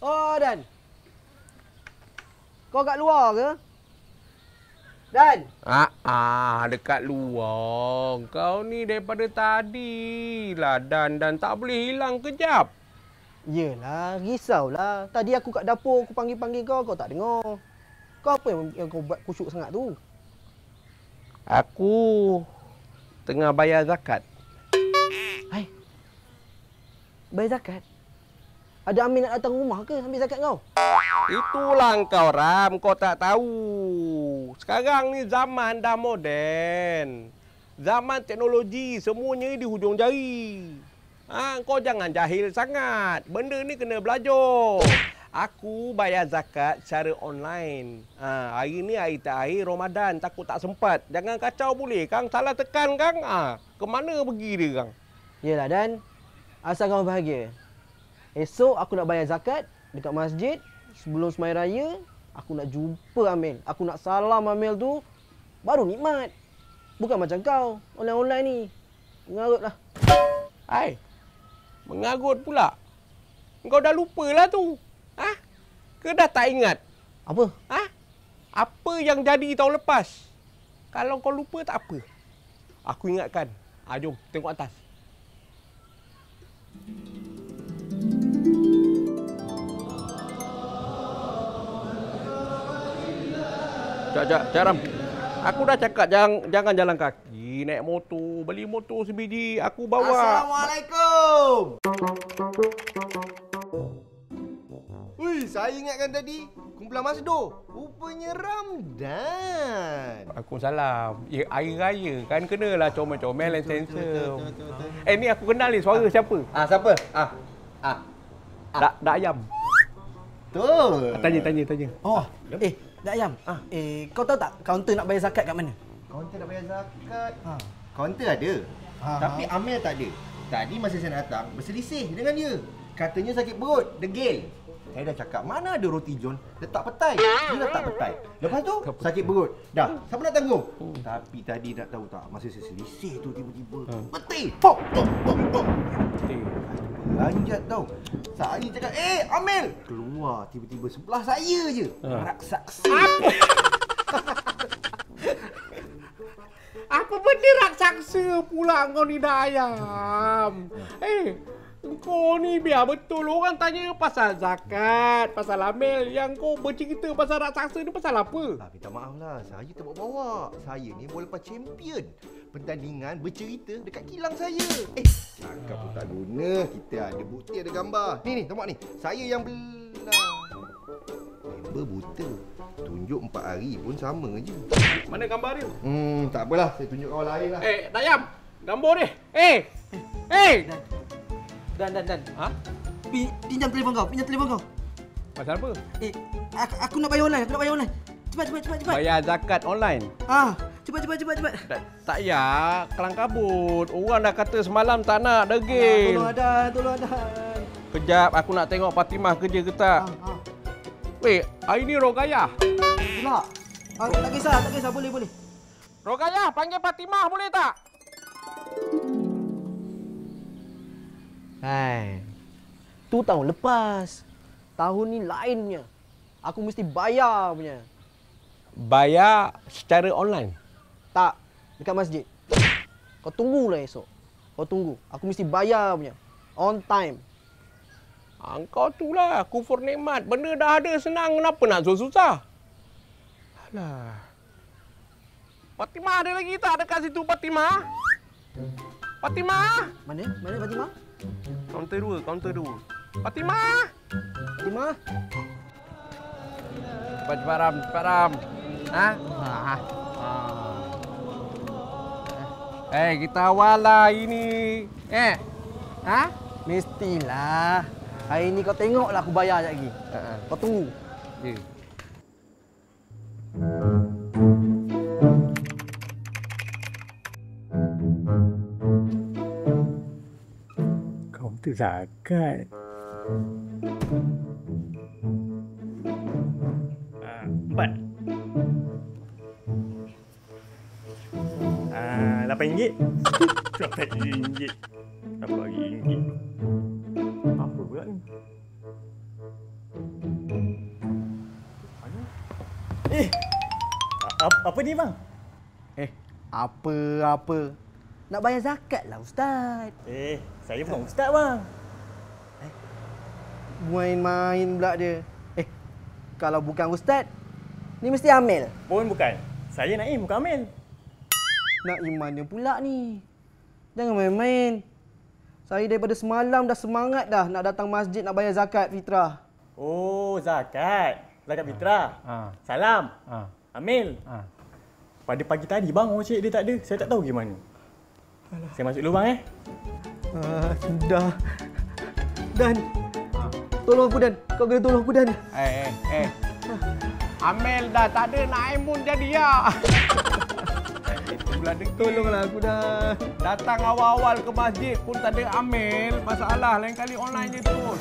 Oh, Dan. Kau kat luar ke? Dan. Dekat luar. Kau ni daripada tadi lah Dan tak boleh hilang kejap. Yelah, risaulah. Tadi aku kat dapur, aku panggil-panggil kau tak dengar. Kau apa yang kau buat kusyuk sangat tu? Aku tengah bayar zakat. Hai. Bayar zakat? Ada Amin nak datang rumah ke ambil zakat kau? Itulah kau Ram, kau tak tahu. Sekarang ni zaman dah moden. Zaman teknologi, semuanya di hujung jari. Kau jangan jahil sangat. Benda ni kena belajar. Aku bayar zakat secara online. Hari ni hari terakhir Ramadan, takut tak sempat. Jangan kacau boleh Kang, salah tekan Kang. Ke mana pergi dia Kang? Yelah Dan, asal kau bahagia. Esok aku nak bayar zakat dekat masjid. Sebelum sembahyang raya, aku nak jumpa Amil. Aku nak salam Amil tu, baru nikmat. Bukan macam kau, online-online ni. Mengarutlah. Hai, mengarut pula. Kau dah lupa lah tu. Ke dah tak ingat? Apa? Apa yang jadi tahun lepas? Kalau kau lupa tak apa. Aku ingatkan. Jom, tengok atas. Cak Ram. Aku dah cakap jangan jalan kaki, naik motor, beli motor sebiji, aku bawa. Assalamualaikum. Ui, saya ingatkan tadi kumpulan Masdo. Rupanya Ramdan. Aku salam. Ya, air raya kan kenalah comel-comel and handsome. Betul. Ni aku kenal ni suara siapa? Siapa? Dak ayam. Betul. Tanya. Oh, Dak Ayam. Kau tahu tak kaunter nak bayar zakat kat mana? Kaunter nak bayar zakat. Kaunter ada. Tapi Amel tak ada. Tadi masa saya datang, berselisih dengan dia. Katanya sakit perut, degil. Saya dah cakap, mana ada roti John letak petai. Dia letak petai. Lepas tu, sakit perut. Dah, siapa nak tanggung? Tapi tadi nak tahu tak, masa saya selisih tu tiba-tiba. Peti! Pok! Lanjat tau. Saya cakap, Amel! Keluar tiba-tiba sebelah saya je. Raksasa. Apa benda raksasa pula kau ni Dak Ayam? Kau ni biar betul orang tanya pasal zakat, pasal Amel. Yang kau bercerita pasal raksasa ni pasal apa? Minta maaf lah, saya terbawa-bawa. Saya ni bola lepas champion pertandingan bercerita dekat kilang saya. Cakap pun tak guna. Kita ada bukti, ada gambar. Ni, tengok ni. Saya yang belah. Member buta. Tunjuk 4 hari pun sama je. Mana gambar dia? Tak apalah. Saya tunjuk kawan lain lah. Dak Ayam, gambar dia. Dan. Pinjam telefon kau. Pasal apa? Aku nak bayar online. Cepat. Bayar zakat online. Cepat. Tak payah, kelang kabut. Orang dah kata semalam tak nak degil. Tolong Adan. Kejap, aku nak tengok Fatimah kerja ke tak. Hari ni Rogayah. Pula. Tak kisah. Boleh. Rogayah, panggil Fatimah boleh tak? Hai. Tu tahun lepas. Tahun ni lainnya. Aku mesti bayar punya. Bayar secara online? Tak. Dekat masjid. Kau tunggulah esok. Aku mesti bayar punya. On time. Kau tu lah, kufur nikmat. Benda dah ada senang, kenapa nak susah? Alah. Fatimah ada lagi tak dekat situ, Fatimah? Fatimah? Mana Fatimah? Kaunter 2. Fatimah? Cepat Ram. Kita awal lah ini. Mestilah. Hari ni kau tengoklah aku bayar sekejap lagi. Kau tunggu. Okay. Kaunter zakat. Empat. RM8. RM8. Apa lagi ringgit? Apa pula ni? Apa ni bang? Apa? Nak bayar zakat lah Ustaz. Saya bukan ustaz bang. Main-main pula dia. Kalau bukan Ustaz, ni mesti Amil. Pun bukan. Saya Naim, bukan Amil. Nak imannya pula ni. Jangan main-main. Saya daripada semalam dah semangat dah nak datang masjid nak bayar zakat fitrah. Oh, zakat. Zakat fitrah. Salam. Amil. Pada pagi tadi bang, orang cik dia tak ada. Saya tak tahu gimana. Saya masuk dulu bang Sudah. Dan. Tolong aku Dan. Kau kena tolong aku Dan. Amel dah tak ada, Naim pun jadi ya. Tolonglah aku dah. Datang awal-awal ke masjid pun tak ada Amel. Masalah lain kali online je terus.